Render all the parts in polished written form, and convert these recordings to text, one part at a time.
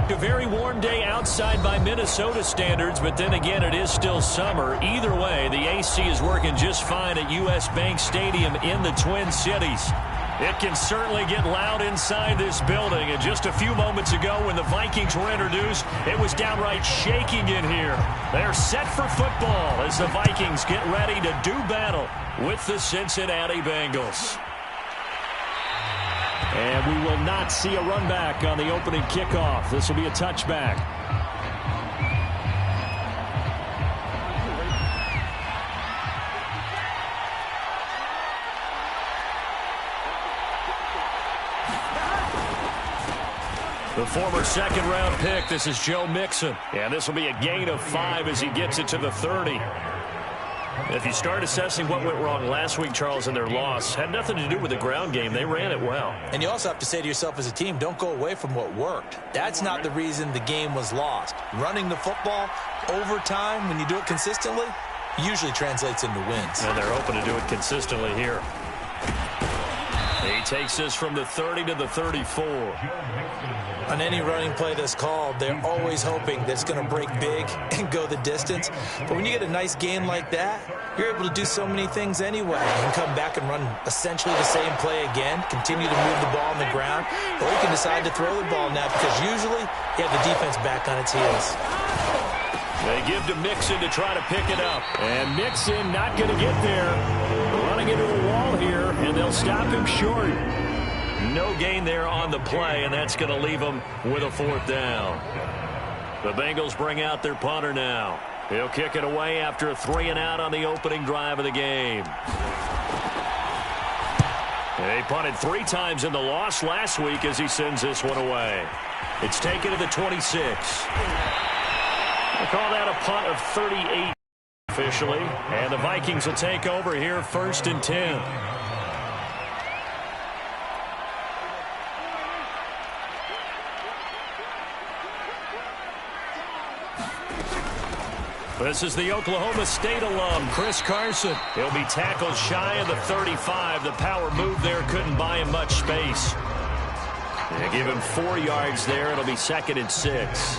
A very warm day outside by Minnesota standards, but then again, it is still summer. Either way, the AC is working just fine at U.S. Bank Stadium in the Twin Cities. It can certainly get loud inside this building. And just a few moments ago when the Vikings were introduced, it was downright shaking in here. They're set for football as the Vikings get ready to do battle with the Cincinnati Bengals. And we will not see a run back on the opening kickoff. This will be a touchback. The former second-round pick, this is Joe Mixon. And this will be a gain of 5 as he gets it to the 30. If you start assessing what went wrong last week, Charles, in their loss, had nothing to do with the ground game. They ran it well. And you also have to say to yourself as a team, don't go away from what worked. That's not the reason the game was lost. Running the football over time, when you do it consistently, usually translates into wins. And they're hoping to do it consistently here. He takes this from the 30 to the 34. On any running play that's called, they're always hoping that it's going to break big and go the distance. But when you get a nice gain like that, you're able to do so many things anyway. You can come back and run essentially the same play again, continue to move the ball on the ground, or you can decide to throw the ball now because usually you have the defense back on its heels. They give to Mixon to try to pick it up. And Mixon not going to get there. Running into a wall here, and they'll stop him short. No gain there on the play, and that's going to leave them with a 4th down. The Bengals bring out their punter now. He'll kick it away after a 3-and-out on the opening drive of the game. They punted 3 times in the loss last week as he sends this one away. It's taken to the 26. They call that a punt of 38 officially, and the Vikings will take over here 1st and 10. This is the Oklahoma State alum, Chris Carson. He'll be tackled shy of the 35. The power move there couldn't buy him much space. They give him 4 yards there. It'll be 2nd and 6.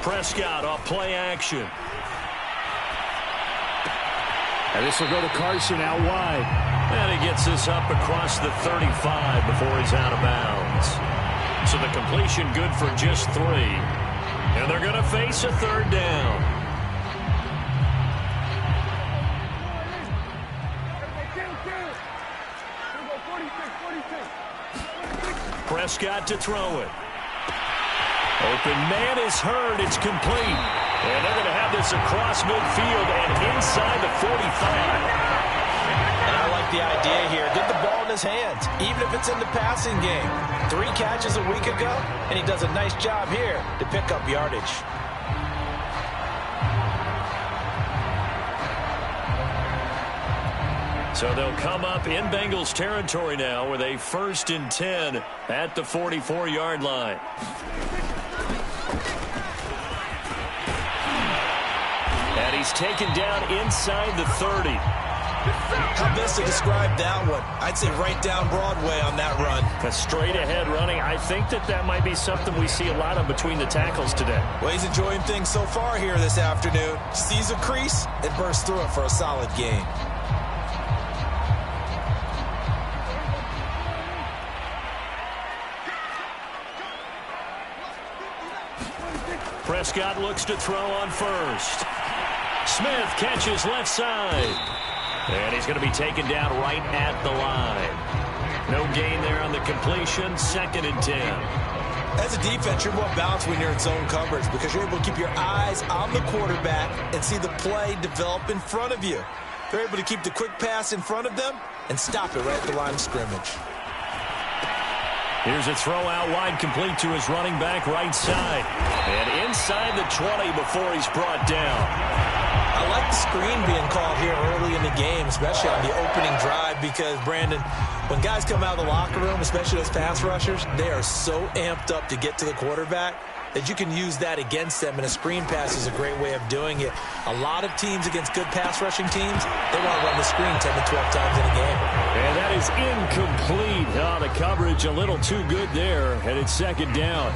Prescott off play action. And this will go to Carson out wide. And he gets this up across the 35 before he's out of bounds. So the completion good for just 3. And they're going to face a 3rd down. Prescott to throw it. Open man is heard. It's complete. And they're going to have this across midfield and inside the 45. And I like the idea here. Get the ball in his hands, even if it's in the passing game. 3 catches a week ago, and he does a nice job here to pick up yardage. So they'll come up in Bengals territory now with a 1st and 10 at the 44-yard line. And he's taken down inside the 30. How best to describe that one? I'd say right down Broadway on that run. A straight-ahead running. I think that might be something we see a lot of between the tackles today. Well, he's enjoying things so far here this afternoon. Sees a crease and bursts through it for a solid gain. Prescott looks to throw on 1st. Smith catches left side. And he's going to be taken down right at the line. No gain there on the completion. 2nd and 10. As a defense, you're more balanced when you're in zone coverage because you're able to keep your eyes on the quarterback and see the play develop in front of you. They're able to keep the quick pass in front of them and stop it right at the line of scrimmage. Here's a throw out wide, complete to his running back right side. And inside the 20 before he's brought down. I like the screen being called here early in the game, especially on the opening drive, because, Brandon, when guys come out of the locker room, especially those pass rushers, they are so amped up to get to the quarterback. that you can use that against them, and a screen pass is a great way of doing it. A lot of teams against good pass rushing teams, they want to run the screen 10 to 12 times in a game. And that is incomplete. The coverage a little too good there, and it's second down.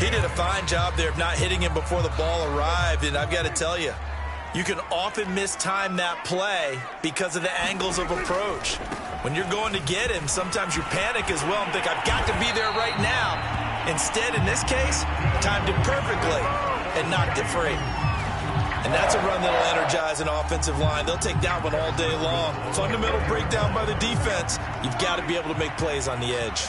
He did a fine job there of not hitting him before the ball arrived, and I've got to tell you, you can often mistime that play because of the angles of approach. When you're going to get him, sometimes you panic as well and think, I've got to be there right now. Instead, in this case, timed it perfectly and knocked it free. And that's a run that'll energize an offensive line. They'll take that one all day long. Fundamental breakdown by the defense. You've got to be able to make plays on the edge.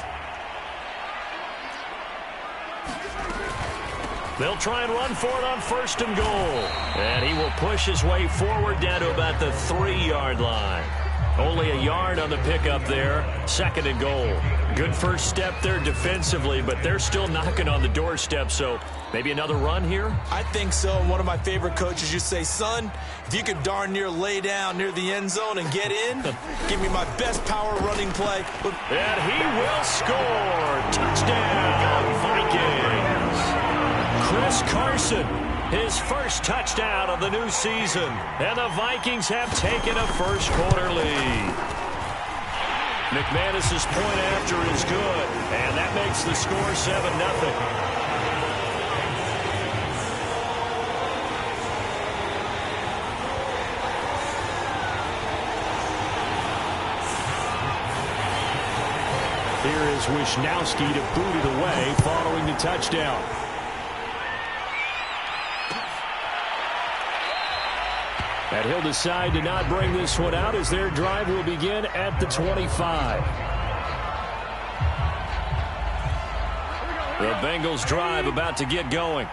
They'll try and run for it on 1st and goal. And he will push his way forward down to about the 3-yard line. Only a yard on the pickup there. 2nd and goal. Good first step there defensively, but they're still knocking on the doorstep, so maybe another run here? I think so. One of my favorite coaches used to say, son, if you could darn near lay down near the end zone and get in, give me my best power running play. And he will score. Touchdown, Vikings. Chris Carson, his first touchdown of the new season. And the Vikings have taken a first-quarter lead. McManus's point after is good, and that makes the score 7-0. Here is Wisnowski to boot it away following the touchdown. And he'll decide to not bring this one out as their drive will begin at the 25. The Bengals drive about to get going.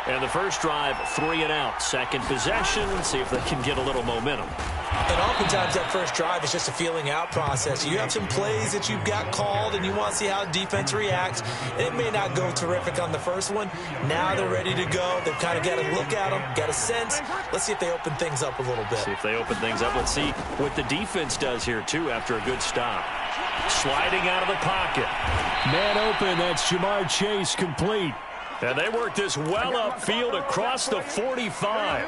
And the first drive, 3 and out. Second possession, see if they can get a little momentum. And oftentimes that first drive is just a feeling out process. You have some plays that you've got called and you want to see how the defense reacts. And it may not go terrific on the first one. Now they're ready to go. They've kind of got to look at them, got a sense. Let's see if they open things up a little bit. See if they open things up. Let's see what the defense does here, too, after a good stop. Sliding out of the pocket. Man open, that's Jamar Chase complete. And they work this well upfield across the 45.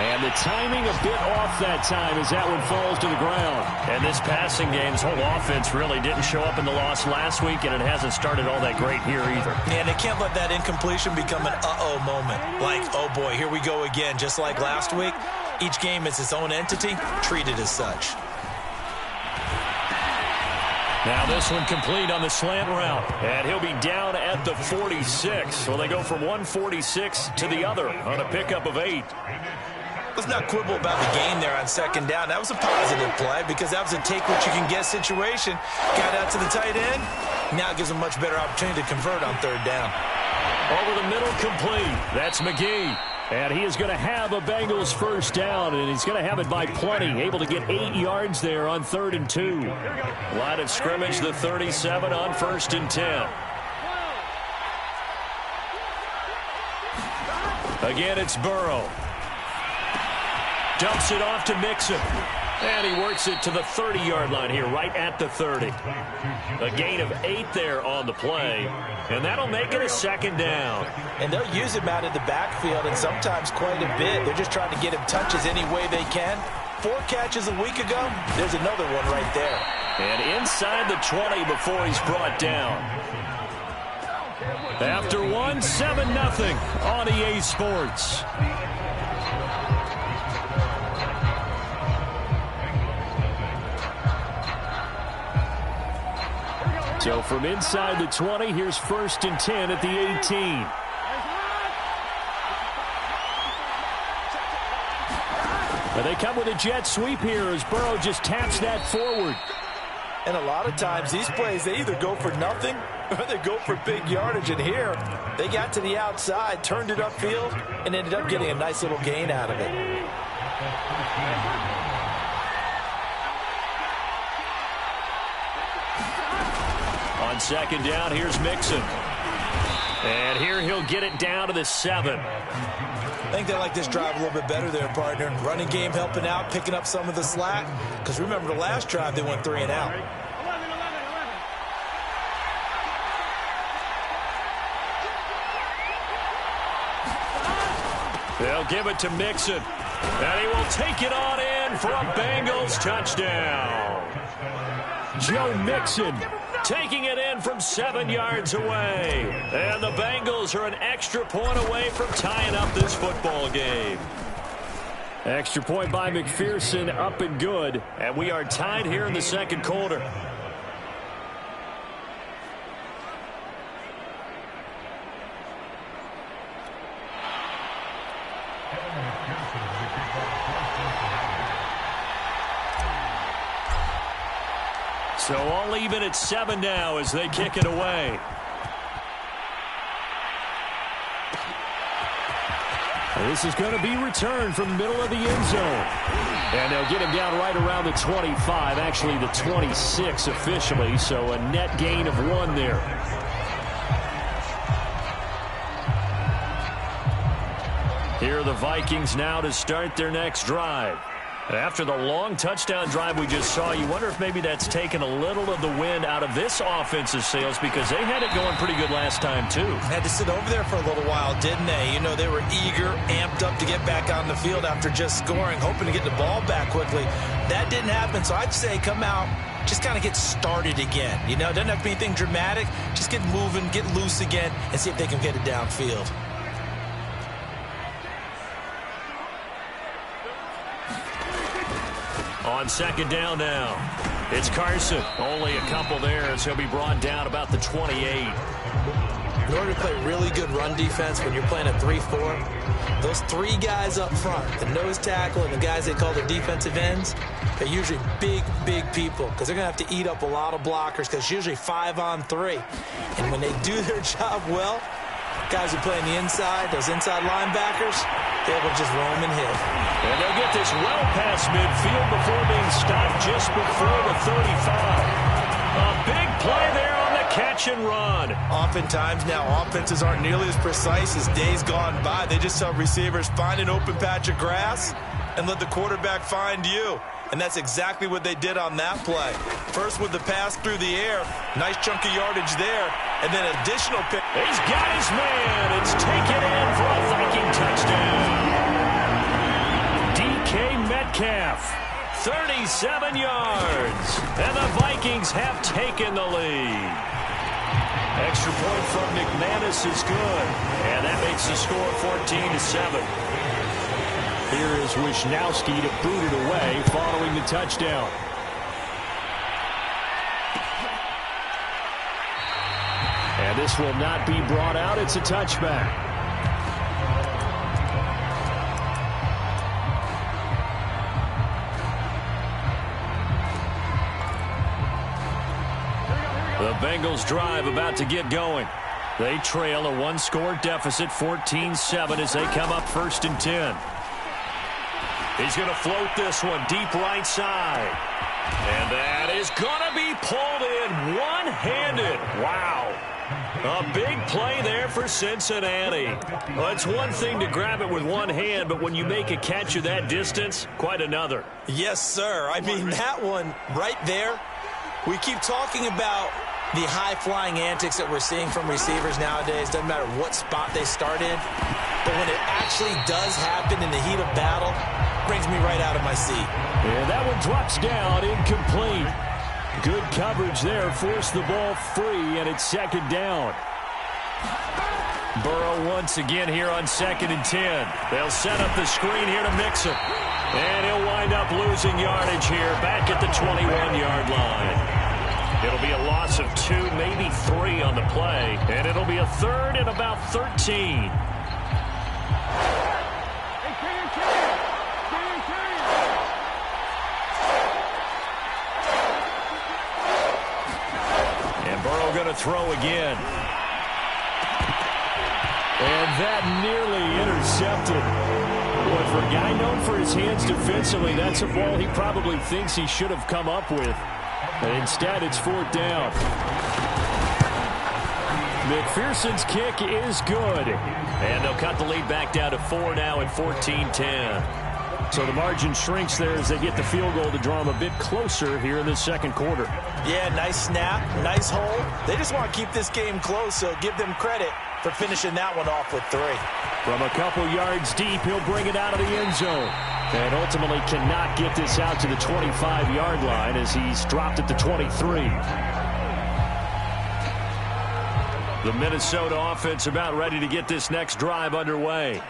And the timing a bit off that time as that one falls to the ground. And this passing game's whole offense really didn't show up in the loss last week, and it hasn't started all that great here either. Yeah, and they can't let that incompletion become an uh-oh moment. Like, oh boy, here we go again, just like last week. Each game is its own entity, treated as such. Now this one complete on the slant route. And he'll be down at the 46. So they go from 146 to the other on a pickup of 8. Let's not quibble about the gain there on second down. That was a positive play because that was a take-what-you-can-get situation. Got out to the tight end. Now it gives them a much better opportunity to convert on third down. Over the middle complete. That's McGee. And he is going to have a Bengals first down, and he's going to have it by plenty. Able to get 8 yards there on 3rd and 2. Line of scrimmage, the 37 on 1st and 10. Again, it's Burrow. Dumps it off to Mixon. And he works it to the 30-yard line here, right at the 30. A gain of 8 there on the play, and that'll make it a second down. And they'll use him out of the backfield, and sometimes quite a bit. They're just trying to get him touches any way they can. 4 catches a week ago, there's another one right there. And inside the 20 before he's brought down. After one, 7-0 on EA Sports. So from inside the 20, here's 1st and 10 at the 18. And they come with a jet sweep here as Burrow just taps that forward. And a lot of times these plays, they either go for nothing or they go for big yardage. And here, they got to the outside, turned it upfield, and ended up getting a nice little gain out of it. On second down, here's Mixon. And here he'll get it down to the 7. I think they like this drive a little bit better there, partner. Running game helping out, picking up some of the slack. Because remember, the last drive, they went 3 and out. They'll give it to Mixon. And he will take it on in for a Bengals touchdown. Joe Mixon taking it in from 7 yards away. And the Bengals are an extra point away from tying up this football game. Extra point by McPherson, up and good. And we are tied here in the second quarter. So all even at 7 now as they kick it away. This is going to be returned from the middle of the end zone. And they'll get him down right around the 25, actually the 26 officially, so a net gain of 1 there. Here are the Vikings now to start their next drive. After the long touchdown drive we just saw, you wonder if maybe that's taken a little of the wind out of this offensive sails because they had it going pretty good last time, too. Had to sit over there for a little while, didn't they? You know, they were eager, amped up to get back on the field after just scoring, hoping to get the ball back quickly. That didn't happen, so I'd say come out, just kind of get started again. You know, it doesn't have to be anything dramatic. Just get moving, get loose again, and see if they can get it downfield. On second down now, it's Carson. Only a couple there, as he'll be brought down about the 28. In order to play really good run defense when you're playing a 3-4, those 3 guys up front, the nose tackle and the guys they call the defensive ends, they're usually big, big people because they're going to have to eat up a lot of blockers because it's usually 5 on 3. And when they do their job well, guys who play on the inside, those inside linebackers, they will just roam and hit. And they'll get this well past midfield before being stopped just before the 35. A big play there on the catch and run. Oftentimes now offenses aren't nearly as precise as days gone by. They just tell receivers, find an open patch of grass and let the quarterback find you. And that's exactly what they did on that play. First with the pass through the air. Nice chunk of yardage there. And then additional pick. He's got his man. It's taken in for a Viking touchdown. DK Metcalf, 37 yards. And the Vikings have taken the lead. Extra point from McManus is good. And that makes the score 14-7. Here is Wisnowski to boot it away following the touchdown. And this will not be brought out. It's a touchback. The Bengals drive about to get going. They trail a 1-score deficit, 14-7 as they come up 1st and 10. He's going to float this one deep right side. And that is going to be pulled in one-handed. Wow. A big play there for Cincinnati. Well, it's one thing to grab it with one hand, but when you make a catch of that distance, quite another. Yes, sir. I mean, that one right there, we keep talking about the high-flying antics that we're seeing from receivers nowadays. Doesn't matter what spot they start in. But when it actually does happen in the heat of battle, brings me right out of my seat. And that one drops down, incomplete. Good coverage there, forced the ball free, and it's 2nd down. Burrow once again here on 2nd and 10. They'll set up the screen here to Mixon. And he'll wind up losing yardage here back at the 21-yard line. It'll be a loss of 2, maybe 3 on the play, and it'll be a 3rd and about 13. Going to throw again. And that nearly intercepted. Boy, for a guy known for his hands defensively, that's a ball he probably thinks he should have come up with. And instead, it's 4th down. McPherson's kick is good. And they'll cut the lead back down to 4 now at 14-10. So the margin shrinks there as they get the field goal to draw them a bit closer here in this second quarter. Yeah, nice snap, nice hold. They just want to keep this game close, so give them credit for finishing that one off with 3. From a couple yards deep, he'll bring it out of the end zone. And ultimately cannot get this out to the 25-yard line as he's dropped at the 23. The Minnesota offense about ready to get this next drive underway.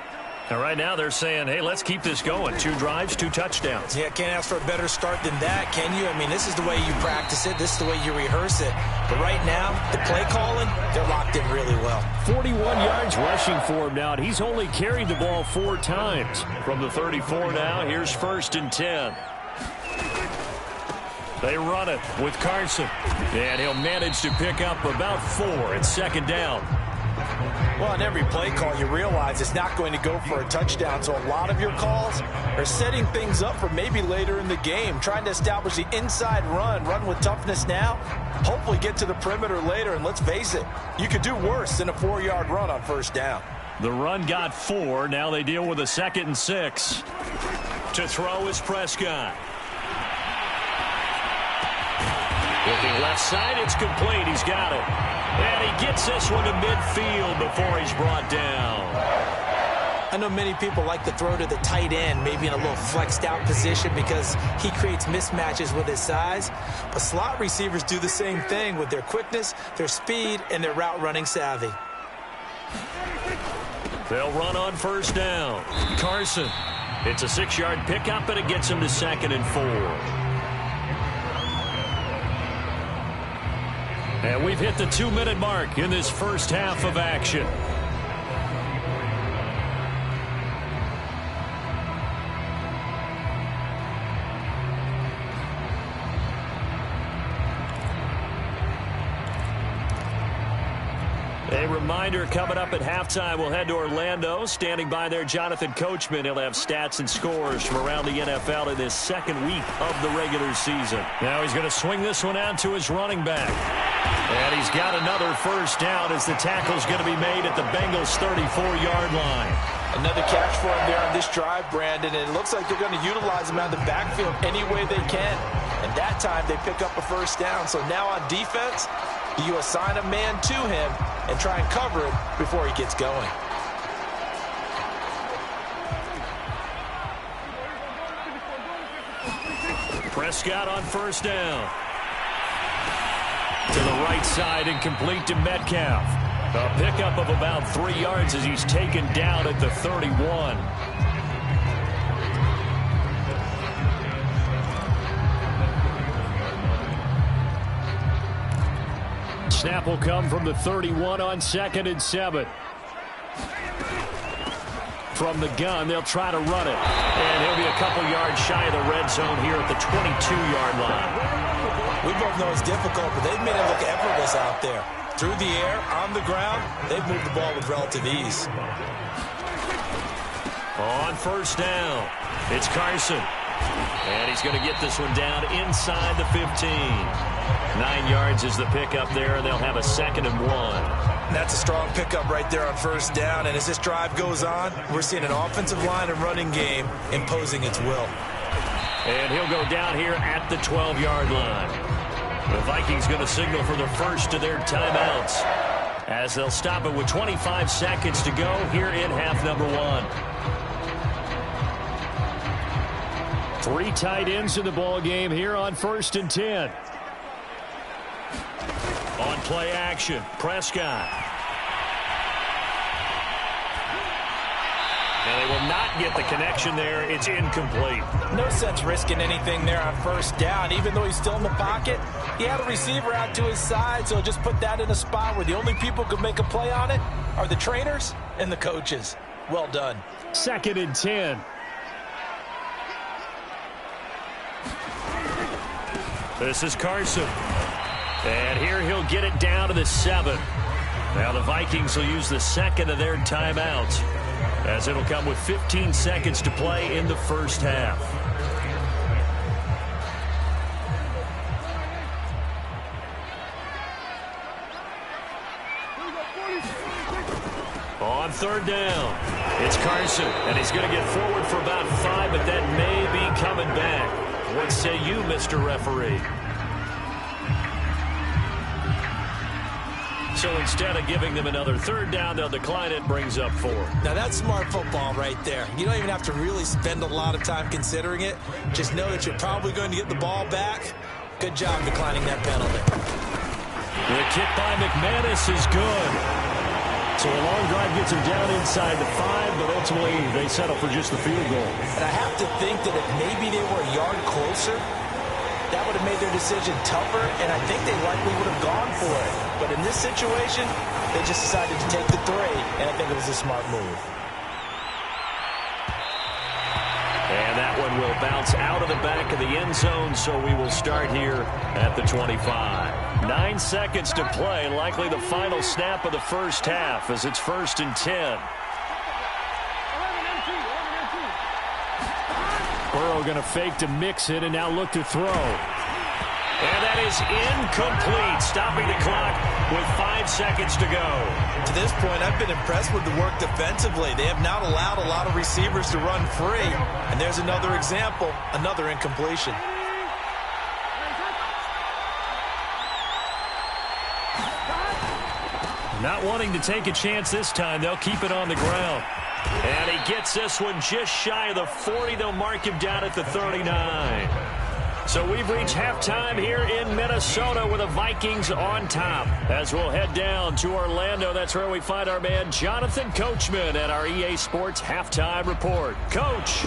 And right now they're saying, hey, let's keep this going. 2 drives, 2 touchdowns. Yeah, can't ask for a better start than that, can you? I mean, this is the way you practice it. This is the way you rehearse it. But right now, the play calling, they're locked in really well. 41 yards rushing for him now, and he's only carried the ball 4 times. From the 34 now, here's 1st and 10. They run it with Carson. And he'll manage to pick up about 4 at 2nd down. Well, on every play call, you realize it's not going to go for a touchdown. So a lot of your calls are setting things up for maybe later in the game, trying to establish the inside run with toughness now, hopefully get to the perimeter later. And let's face it, you could do worse than a 4-yard run on 1st down. The run got 4. Now they deal with a 2nd and 6. To throw is Prescott. Looking left side, it's complete. He's got it. And he gets this one to midfield before he's brought down. I know many people like to throw to the tight end, maybe in a little flexed out position because he creates mismatches with his size. But slot receivers do the same thing with their quickness, their speed, and their route running savvy. They'll run on 1st down. Carson. It's a 6-yard pickup, and it gets him to 2nd and 4. And we've hit the 2-minute mark in this first half of action. A reminder coming up at halftime, we'll head to Orlando. Standing by there, Jonathan Coachman. He'll have stats and scores from around the NFL in this 2nd week of the regular season. Now he's going to swing this one out to his running back. And he's got another 1st down as the tackle's going to be made at the Bengals' 34-yard line. Another catch for him there on this drive, Brandon, and it looks like they're going to utilize him out of the backfield any way they can. And that time they pick up a 1st down. So now on defense, you assign a man to him and try and cover it before he gets going. Prescott on 1st down. To the right side and complete to Metcalf. A pickup of about 3 yards as he's taken down at the 31. Snap will come from the 31 on 2nd and 7. From the gun, they'll try to run it. And he'll be a couple yards shy of the red zone here at the 22-yard line. We both know it's difficult, but they've made it look effortless out there. Through the air, on the ground, they've moved the ball with relative ease. On 1st down, it's Carson. And he's going to get this one down inside the 15. 9 yards is the pickup there, and they'll have a 2nd and 1. That's a strong pickup right there on 1st down. And as this drive goes on, we're seeing an offensive line and running game imposing its will. And he'll go down here at the 12-yard line. The Vikings going to signal for the first of their timeouts as they'll stop it with 25 seconds to go here in half number 1. 3 tight ends in the ball game here on 1st and 10. On play action, Prescott. And they will not get the connection there. It's incomplete. No sense risking anything there on 1st down. Even though he's still in the pocket, he had a receiver out to his side, so just put that in a spot where the only people who can make a play on it are the trainers and the coaches. Well done. 2nd and 10. This is Carson. And here he'll get it down to the 7. Now the Vikings will use the 2nd of their timeouts, as it'll come with 15 seconds to play in the first half. third down. It's Carson, and he's going to get forward for about 5, but that may be coming back. What say you, Mr. Referee? So instead of giving them another third down, they'll decline it, brings up 4. Now that's smart football right there. You don't even have to really spend a lot of time considering it. Just know that you're probably going to get the ball back. Good job declining that penalty. The kick by McManus is good. So a long drive gets him down inside the 5, but ultimately they settle for just the field goal. And I have to think that if maybe they were a yard closer, that would have made their decision tougher, and I think they likely would have gone for it. But in this situation, they just decided to take the 3, and I think it was a smart move. And that one will bounce out of the back of the end zone, so we will start here at the 25. 9 seconds to play, likely the final snap of the first half as it's 1st and 10. Burrow going to fake to mix it and now look to throw. And that is incomplete, stopping the clock with 5 seconds to go. To this point, I've been impressed with the work defensively. They have not allowed a lot of receivers to run free. And there's another example, another incompletion. Not wanting to take a chance this time, they'll keep it on the ground. And he gets this one just shy of the 40. They'll mark him down at the 39. So we've reached halftime here in Minnesota with the Vikings on top. As we'll head down to Orlando, that's where we find our man Jonathan Coachman at our EA Sports Halftime Report. Coach.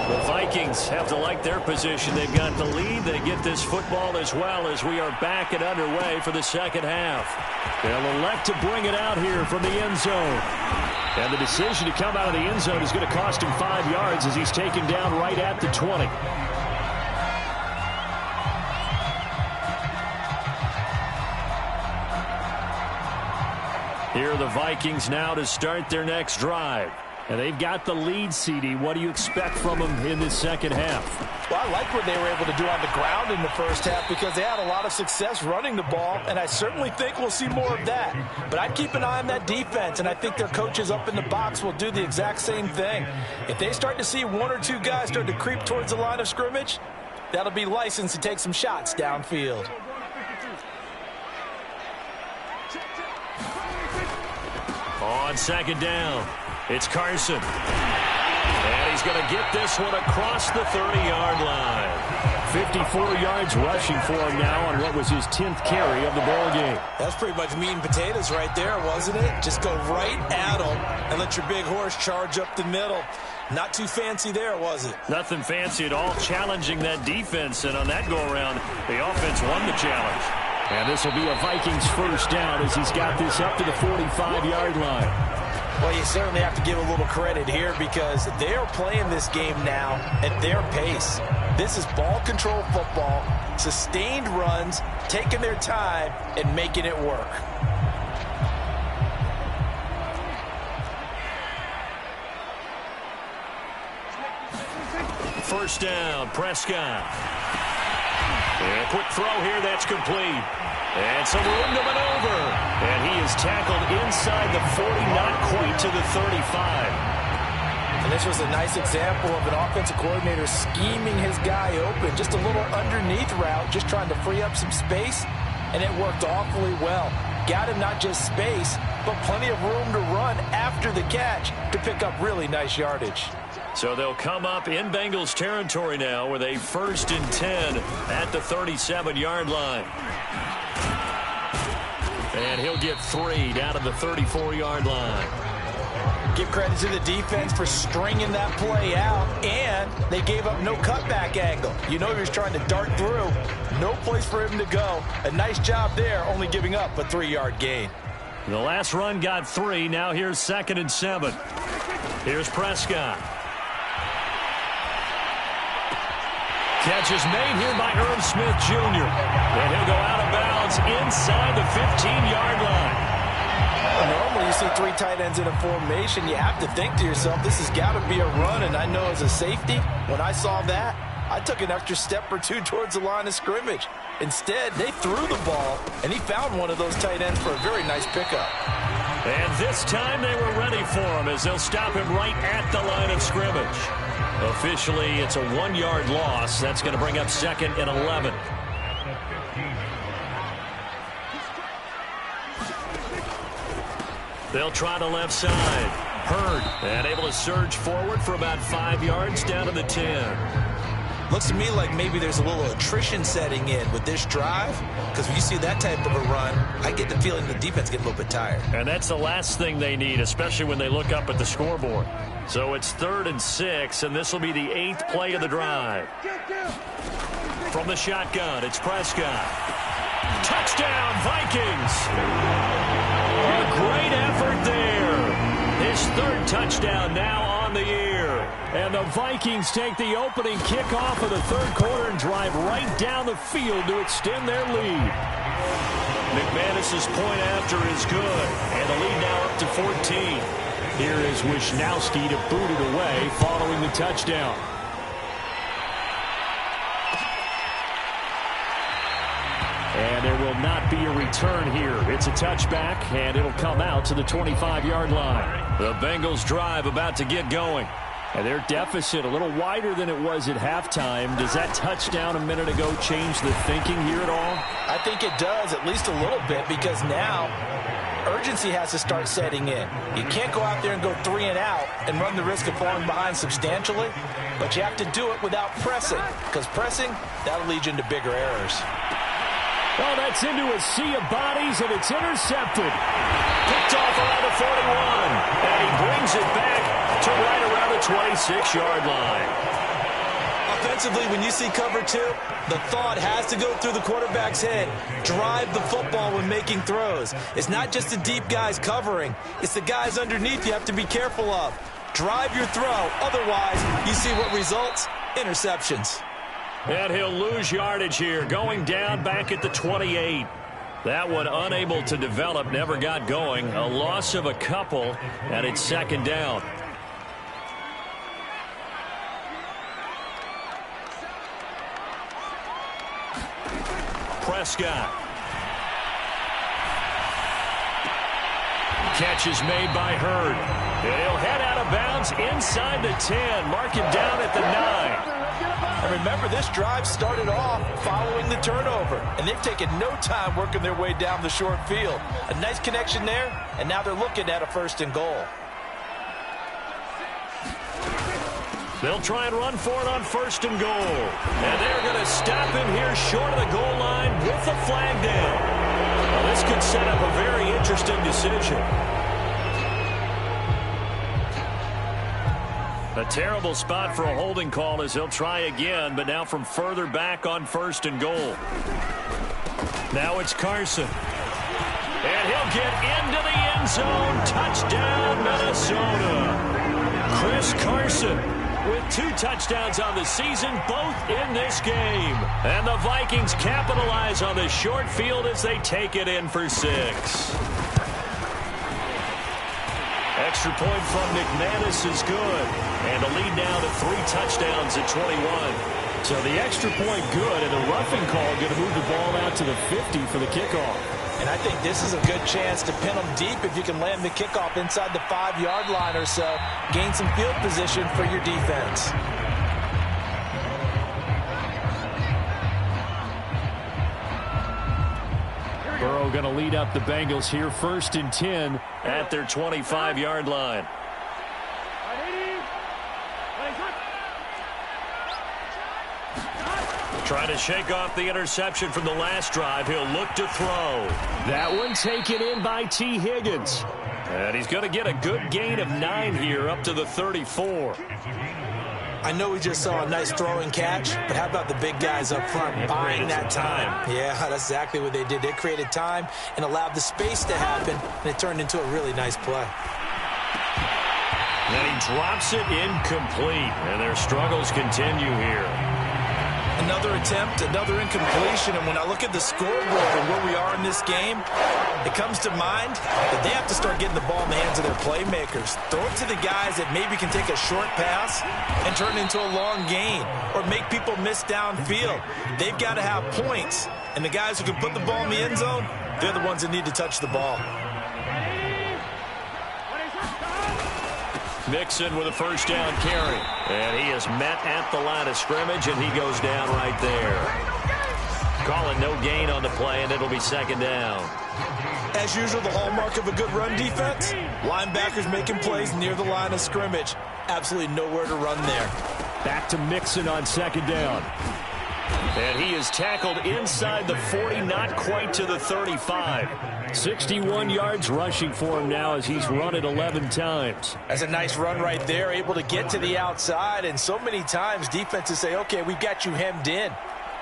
The Vikings have to like their position. They've got the lead. They get this football as well as we are back and underway for the second half. They'll elect to bring it out here from the end zone. And the decision to come out of the end zone is going to cost him 5 yards as he's taken down right at the 20. Here are the Vikings now to start their next drive. And they've got the lead, CD. What do you expect from them in this second half? Well, I like what they were able to do on the ground in the first half because they had a lot of success running the ball, and I certainly think we'll see more of that. But I'd keep an eye on that defense, and I think their coaches up in the box will do the exact same thing. If they start to see 1 or 2 guys start to creep towards the line of scrimmage, that'll be licensed to take some shots downfield. On second down, it's Carson. And he's going to get this one across the 30-yard line. 54 yards rushing for him now on what was his 10th carry of the ball game. That's pretty much meat and potatoes right there, wasn't it? Just go right at him and let your big horse charge up the middle. Not too fancy there, was it? Nothing fancy at all, challenging that defense. And on that go-around, the offense won the challenge. And this will be a Vikings first down as he's got this up to the 45-yard line. Well, you certainly have to give a little credit here because they're playing this game now at their pace. This is ball control football, sustained runs, taking their time, and making it work. First down, Prescott. And a quick throw here, that's complete. And some room to maneuver. And he is tackled inside the 40, not quite to the 35. And this was a nice example of an offensive coordinator scheming his guy open. Just a little underneath route, just trying to free up some space. And it worked awfully well. Got him not just space, but plenty of room to run after the catch to pick up really nice yardage. So they'll come up in Bengals territory now with a 1st and 10 at the 37-yard line. And he'll get 3 down to the 34-yard line. Give credit to the defense for stringing that play out, and they gave up no cutback angle. You know he was trying to dart through. No place for him to go. A nice job there, only giving up a 3-yard gain. The last run got 3. Now here's 2nd and 7. Here's Prescott. Catch is made here by Irv Smith Jr. And he'll go out of bounds inside the 15-yard line. Normally you see 3 tight ends in a formation. You have to think to yourself, this has got to be a run. And I know as a safety, when I saw that, I took an extra step or two towards the line of scrimmage. Instead, they threw the ball, and he found one of those tight ends for a very nice pickup. And this time they were ready for him as they'll stop him right at the line of scrimmage. Officially, it's a 1-yard loss. That's going to bring up 2nd and 11. They'll try the left side. Hurd, and able to surge forward for about 5 yards down to the 10. Looks to me like maybe there's a little attrition setting in with this drive, because when you see that type of a run, I get the feeling the defense gets a little bit tired. And that's the last thing they need, especially when they look up at the scoreboard. So it's 3rd and 6, and this will be the 8th play of the drive. From the shotgun, it's Prescott. Touchdown, Vikings! A great effort there. His 3rd touchdown now on the year. And the Vikings take the opening kickoff of the 3rd quarter and drive right down the field to extend their lead. McManus's point after is good, and the lead now up to 14. Here is Wisnowski to boot it away following the touchdown. And there will not be a return here. It's a touchback, and it'll come out to the 25-yard line. The Bengals drive about to get going. And their deficit a little wider than it was at halftime. Does that touchdown a minute ago change the thinking here at all? I think it does, at least a little bit, because now urgency has to start setting in. You can't go out there and go 3 and out and run the risk of falling behind substantially, but you have to do it without pressing, because pressing, that'll lead you into bigger errors. Oh, that's into a sea of bodies, and it's intercepted. Picked off around the 41, and he brings it back to right around the 26-yard line. Offensively, when you see cover 2, the thought has to go through the quarterback's head. Drive the football when making throws. It's not just the deep guys covering. It's the guys underneath you have to be careful of. Drive your throw. Otherwise, you see what results? Interceptions. And he'll lose yardage here, going down back at the 28. That one unable to develop, never got going. A loss of a couple, and it's 2nd down. Prescott. Catch is made by Hurd. And he'll head out of bounds inside the 10. Mark him down at the 9. And remember, this drive started off following the turnover, and they've taken no time working their way down the short field. A nice connection there, and now they're looking at a 1st and goal. They'll try and run for it on 1st and goal. And they're going to stop him here short of the goal line with the flag down. Well, this could set up a very interesting decision. A terrible spot for a holding call as he'll try again, but now from further back on 1st and goal. Now it's Carson. And he'll get into the end zone. Touchdown, Minnesota. Chris Carson with 2 touchdowns on the season, both in this game. And the Vikings capitalize on this short field as they take it in for 6. Extra point from McManus is good. And a lead now to 3 touchdowns at 21. So the extra point good, and a roughing call going to move the ball out to the 50 for the kickoff. And I think this is a good chance to pin them deep if you can land the kickoff inside the 5-yard line or so. Gain some field position for your defense. Burrow going to lead up the Bengals here, 1st and 10 at their 25-yard line. Trying to shake off the interception from the last drive. He'll look to throw. That one taken in by T. Higgins. And he's going to get a good gain of 9 here up to the 34. I know we just saw a nice throwing catch, but how about the big guys up front buying that time? Yeah, that's exactly what they did. They created time and allowed the space to happen, and it turned into a really nice play. Then he drops it incomplete, and their struggles continue here. And another attempt, another incompletion. And when I look at the scoreboard and where we are in this game, it comes to mind that they have to start getting the ball in the hands of their playmakers. Throw it to the guys that maybe can take a short pass and turn it into a long gain or make people miss downfield. They've got to have points. And the guys who can put the ball in the end zone, they're the ones that need to touch the ball. Mixon with a first down carry. And he is met at the line of scrimmage, and he goes down right there. Call it no gain on the play, and it'll be second down. As usual, the hallmark of a good run defense, linebackers making plays near the line of scrimmage. Absolutely nowhere to run there. Back to Mixon on second down. And he is tackled inside the 40, not quite to the 35. 61 yards rushing for him now as he's run it 11 times. That's a nice run right there, able to get to the outside. And so many times defenses say, okay, we've got you hemmed in.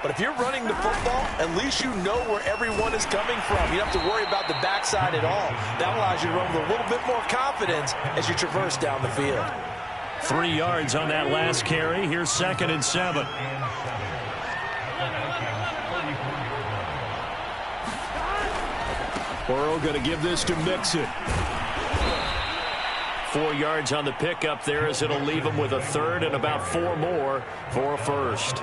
But if you're running the football, at least you know where everyone is coming from. You don't have to worry about the backside at all. That allows you to run with a little bit more confidence as you traverse down the field. 3 yards on that last carry. Here's 2nd and 7. Burrow going to give this to Mixon. 4 yards on the pickup there as it'll leave him with a third and about 4 more for a first.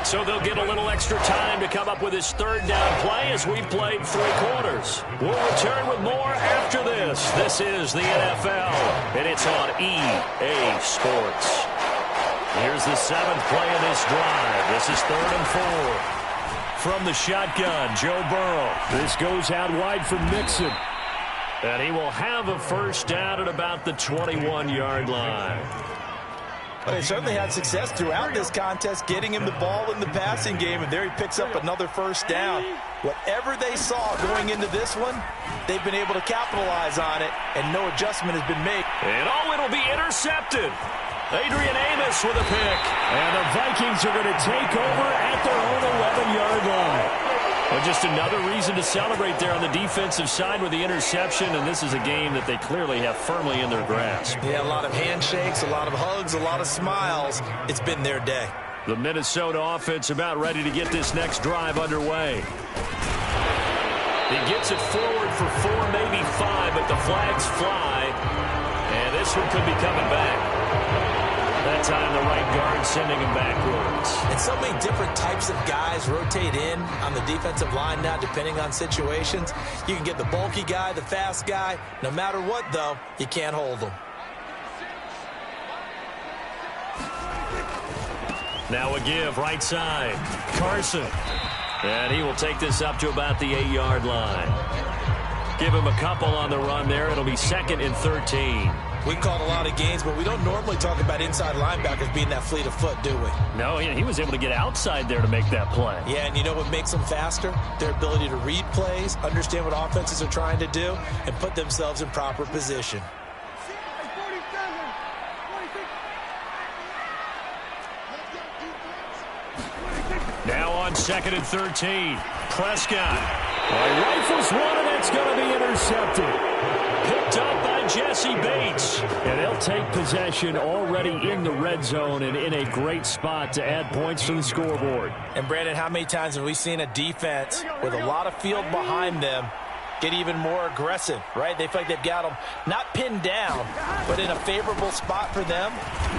So they'll get a little extra time to come up with his third down play as we've played 3 quarters. We'll return with more after this. This is the NFL, and it's on EA Sports. Here's the 7th play of this drive. This is 3rd and 4. From the shotgun, Joe Burrow. This goes out wide for Mixon. And he will have a first down at about the 21-yard line. Well, they certainly had success throughout this contest getting him the ball in the passing game, and there he picks up another first down. Whatever they saw going into this one, they've been able to capitalize on it, and no adjustment has been made. And it'll be intercepted. Adrian Amos with a pick. And the Vikings are going to take over at their own 11-yard line. Well, just another reason to celebrate there on the defensive side with the interception, and this is a game that they clearly have firmly in their grasp. Yeah, a lot of handshakes, a lot of hugs, a lot of smiles. It's been their day. The Minnesota offense about ready to get this next drive underway. He gets it forward for 4, maybe 5, but the flags fly, and this one could be coming back. That time the right guard sending him backwards. And so many different types of guys rotate in on the defensive line now depending on situations. You can get the bulky guy, the fast guy. No matter what, though, you can't hold them. Now a give right side. Carson. And he will take this up to about the 8-yard line. Give him a couple on the run there. It'll be 2nd and 13. We called a lot of games, but we don't normally talk about inside linebackers being that fleet of foot, do we? No, he was able to get outside there to make that play. Yeah, and you know what makes them faster? Their ability to read plays, understand what offenses are trying to do, and put themselves in proper position. Now on 2nd and 13. Prescott. Rifles one, and it's going to be intercepted. Picked up by Jesse Bates. And they'll take possession already in the red zone and in a great spot to add points to the scoreboard. And, Brandon, how many times have we seen a defense with a lot of field behind them get even more aggressive, right? They feel like they've got them not pinned down, but in a favorable spot for them.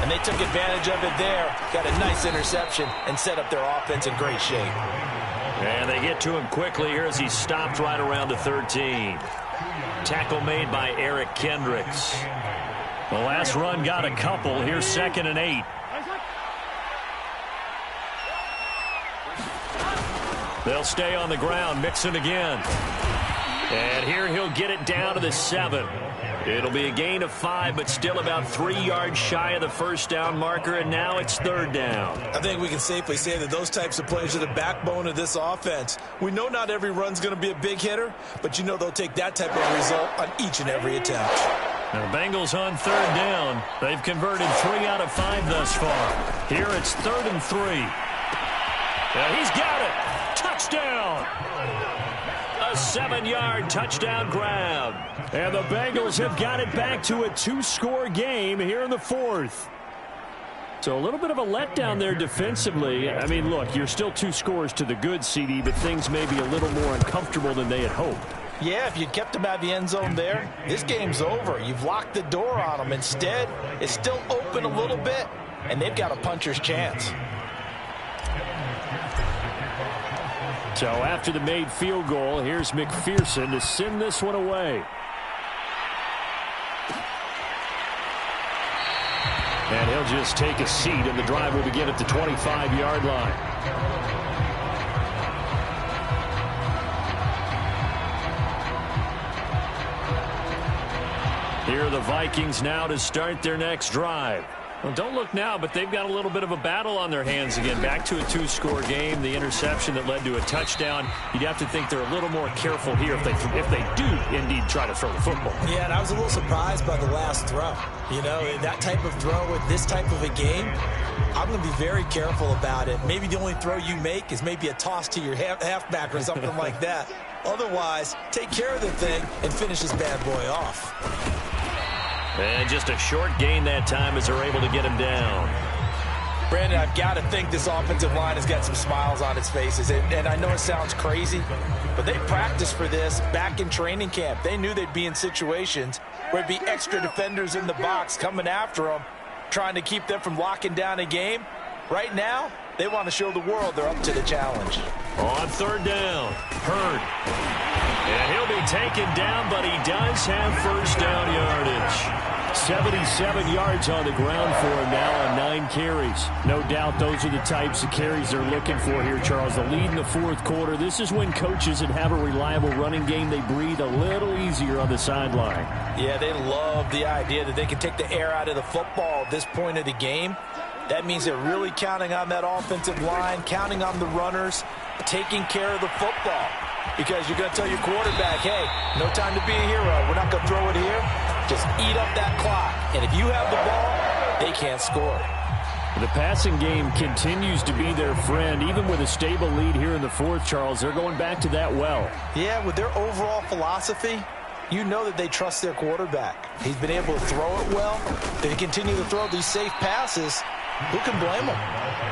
And they took advantage of it there, got a nice interception, and set up their offense in great shape. And they get to him quickly here as he stopped right around the 13. Tackle made by Eric Kendricks. The last run got a couple. Here's 2nd and 8. They'll stay on the ground. Mixon again. And here he'll get it down to the 7. It'll be a gain of 5, but still about 3 yards shy of the first down marker, and now it's 3rd down. I think we can safely say that those types of plays are the backbone of this offense. We know not every run's going to be a big hitter, but you know they'll take that type of result on each and every attempt. Now the Bengals on 3rd down. They've converted 3 out of 5 thus far. Here it's 3rd and 3. Now he's got it. Touchdown. A 7-yard touchdown grab. And the Bengals have got it back to a 2-score game here in the 4th. So a little bit of a letdown there defensively. I mean, look, you're still 2 scores to the good, CD, but things may be a little more uncomfortable than they had hoped. Yeah, if you'd kept them out of the end zone there, this game's over. You've locked the door on them. Instead, it's still open a little bit, and they've got a puncher's chance. So after the made field goal, here's McPherson to send this one away. And he'll just take a seat, and the drive will begin at the 25-yard line. Here are the Vikings now to start their next drive. Well, don't look now, but they've got a little bit of a battle on their hands again. Back to a 2-score game. The interception that led to a touchdown. You'd have to think they're a little more careful here if they do indeed try to throw the football. Yeah, and I was a little surprised by the last throw. You know, that type of throw with this type of a game, I'm going to be very careful about it. Maybe the only throw you make is maybe a toss to your halfback or something like that. Otherwise, take care of the thing and finish this bad boy off. And just a short gain that time as they're able to get him down. Brandon, I've got to think this offensive line has got some smiles on its faces. And I know it sounds crazy, but they practiced for this back in training camp. They knew they'd be in situations where there'd be extra defenders in the box coming after them, trying to keep them from locking down a game. Right now, they want to show the world they're up to the challenge. On 3rd down, Hurd. And he'll be taken down, but he does have first down yardage. 77 yards on the ground for him now on 9 carries. No doubt those are the types of carries they're looking for here, Charles. The lead in the 4th quarter. This is when coaches that have a reliable running game, they breathe a little easier on the sideline. Yeah, they love the idea that they can take the air out of the football at this point of the game. That means they're really counting on that offensive line, counting on the runners, taking care of the football. Because you're going to tell your quarterback, hey, no time to be a hero. We're not going to throw it here. Just eat up that clock. And if you have the ball, they can't score. The passing game continues to be their friend. Even with a stable lead here in the 4th, Charles, they're going back to that well. Yeah, with their overall philosophy, you know that they trust their quarterback. He's been able to throw it well. They continue to throw these safe passes. Who can blame them?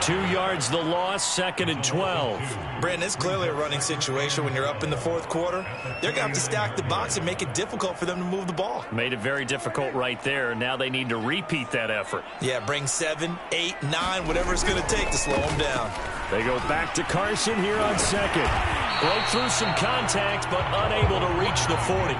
2 yards the loss, 2nd and 12. Brandon, it's clearly a running situation when you're up in the 4th quarter. They're going to have to stack the box and make it difficult for them to move the ball. Made it very difficult right there. Now they need to repeat that effort. Yeah, bring 7, 8, 9, whatever it's going to take to slow them down. They go back to Carson here on 2nd. Broke through some contact, but unable to reach the 40.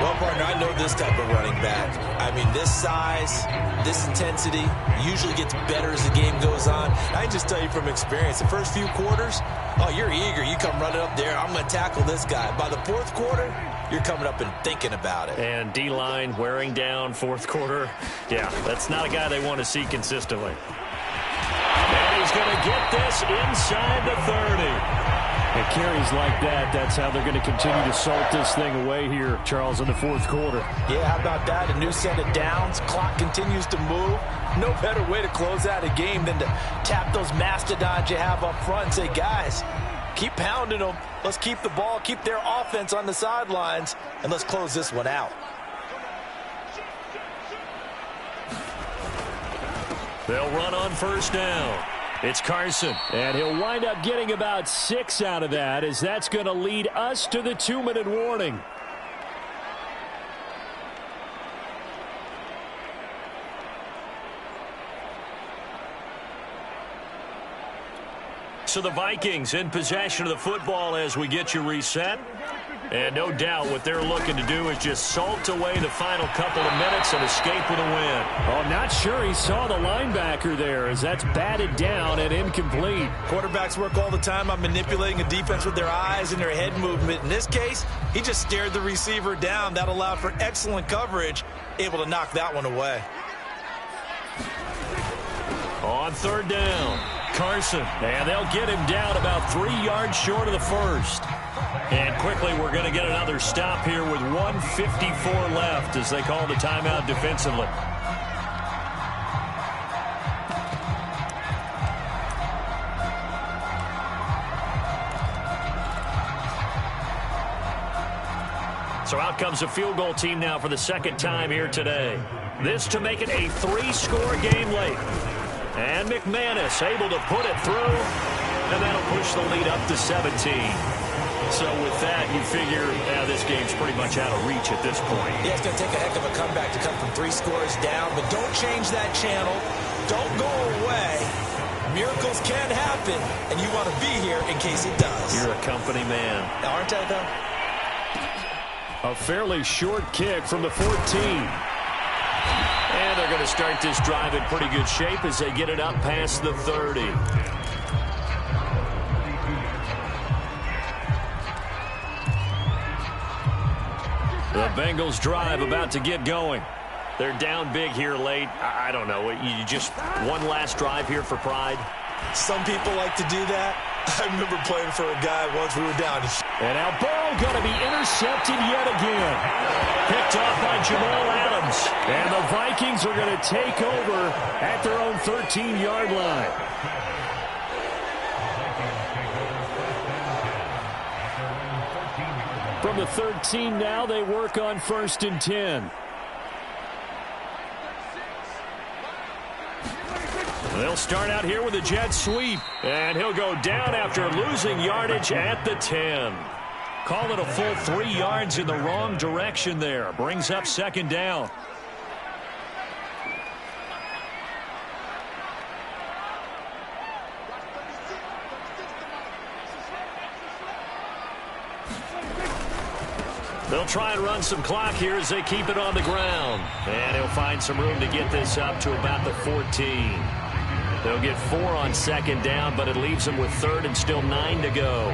Well, partner, I know this type of running back. I mean, this size, this intensity usually gets better as the game goes on. I can just tell you from experience, the first few quarters, oh, you're eager. You come running up there, I'm going to tackle this guy. By the 4th quarter, you're coming up and thinking about it. And D-line wearing down 4th quarter. Yeah, that's not a guy they want to see consistently. And he's going to get this inside the 30. And carries like that, that's how they're going to continue to salt this thing away here, Charles, in the 4th quarter. Yeah, how about that? A new set of downs. Clock continues to move. No better way to close out a game than to tap those mastodons you have up front and say, guys, keep pounding them. Let's keep the ball, keep their offense on the sidelines, and let's close this one out. They'll run on 1st down. It's Carson, and he'll wind up getting about 6 out of that, as that's going to lead us to the 2-minute warning. So the Vikings in possession of the football as we get you reset. And no doubt what they're looking to do is just salt away the final couple of minutes and escape with a win. Oh, not sure he saw the linebacker there, as that's batted down and incomplete. Quarterbacks work all the time on manipulating a defense with their eyes and their head movement. In this case, he just stared the receiver down. That allowed for excellent coverage, able to knock that one away. On 3rd down, Carson, and they'll get him down about 3 yards short of the 1st. And quickly, we're going to get another stop here with 1:54 left as they call the timeout defensively. So out comes a field goal team now for the 2nd time here today. This to make it a 3-score game late. And McManus able to put it through, and that'll push the lead up to 17. So with that, you figure this game's pretty much out of reach at this point. Yeah, it's going to take a heck of a comeback to come from 3 scores down, but don't change that channel. Don't go away. Miracles can happen, and you want to be here in case it does. You're a company man. Aren't I, though? A fairly short kick from the 14. And they're going to start this drive in pretty good shape as they get it up past the 30. The Bengals drive about to get going. They're down big here late. I don't know. You just one last drive here for pride? Some people like to do that. I remember playing for a guy once we were down. And now Burrow going to be intercepted yet again. Picked off by Jamal Adams. And the Vikings are going to take over at their own 13-yard line. From the 13 now, they work on 1st and 10. They'll start out here with a jet sweep. And he'll go down after losing yardage at the 10. Call it a full 3 yards in the wrong direction there. Brings up 2nd down. They'll try and run some clock here as they keep it on the ground. And he'll find some room to get this up to about the 14. They'll get 4 on 2nd down, but it leaves them with 3rd and still 9 to go.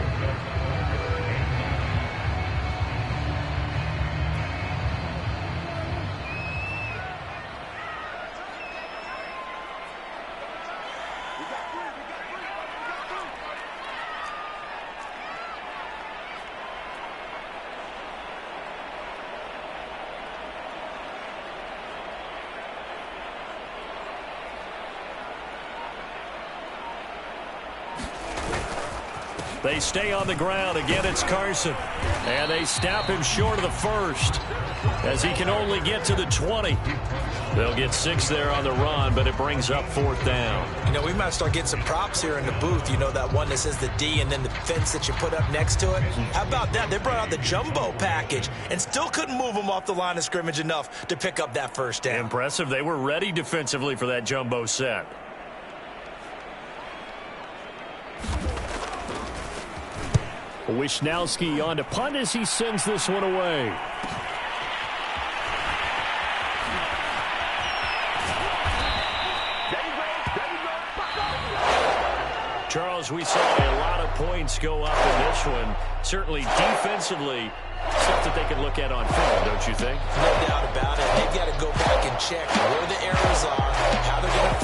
They stay on the ground. Again, it's Carson. And they snap him short of the 1st as he can only get to the 20. They'll get 6 there on the run, but it brings up 4th down. You know, we might start getting some props here in the booth. You know, that one that says the D and then the fence that you put up next to it? How about that? They brought out the jumbo package and still couldn't move them off the line of scrimmage enough to pick up that 1st down. Impressive. They were ready defensively for that jumbo set. Wisnowski on to punt as he sends this one away. Charles, we saw a lot of points go up in this one. Certainly defensively, stuff that they can look at on film, don't you think? No doubt about it. They've got to go back and check where the errors are, how they're going to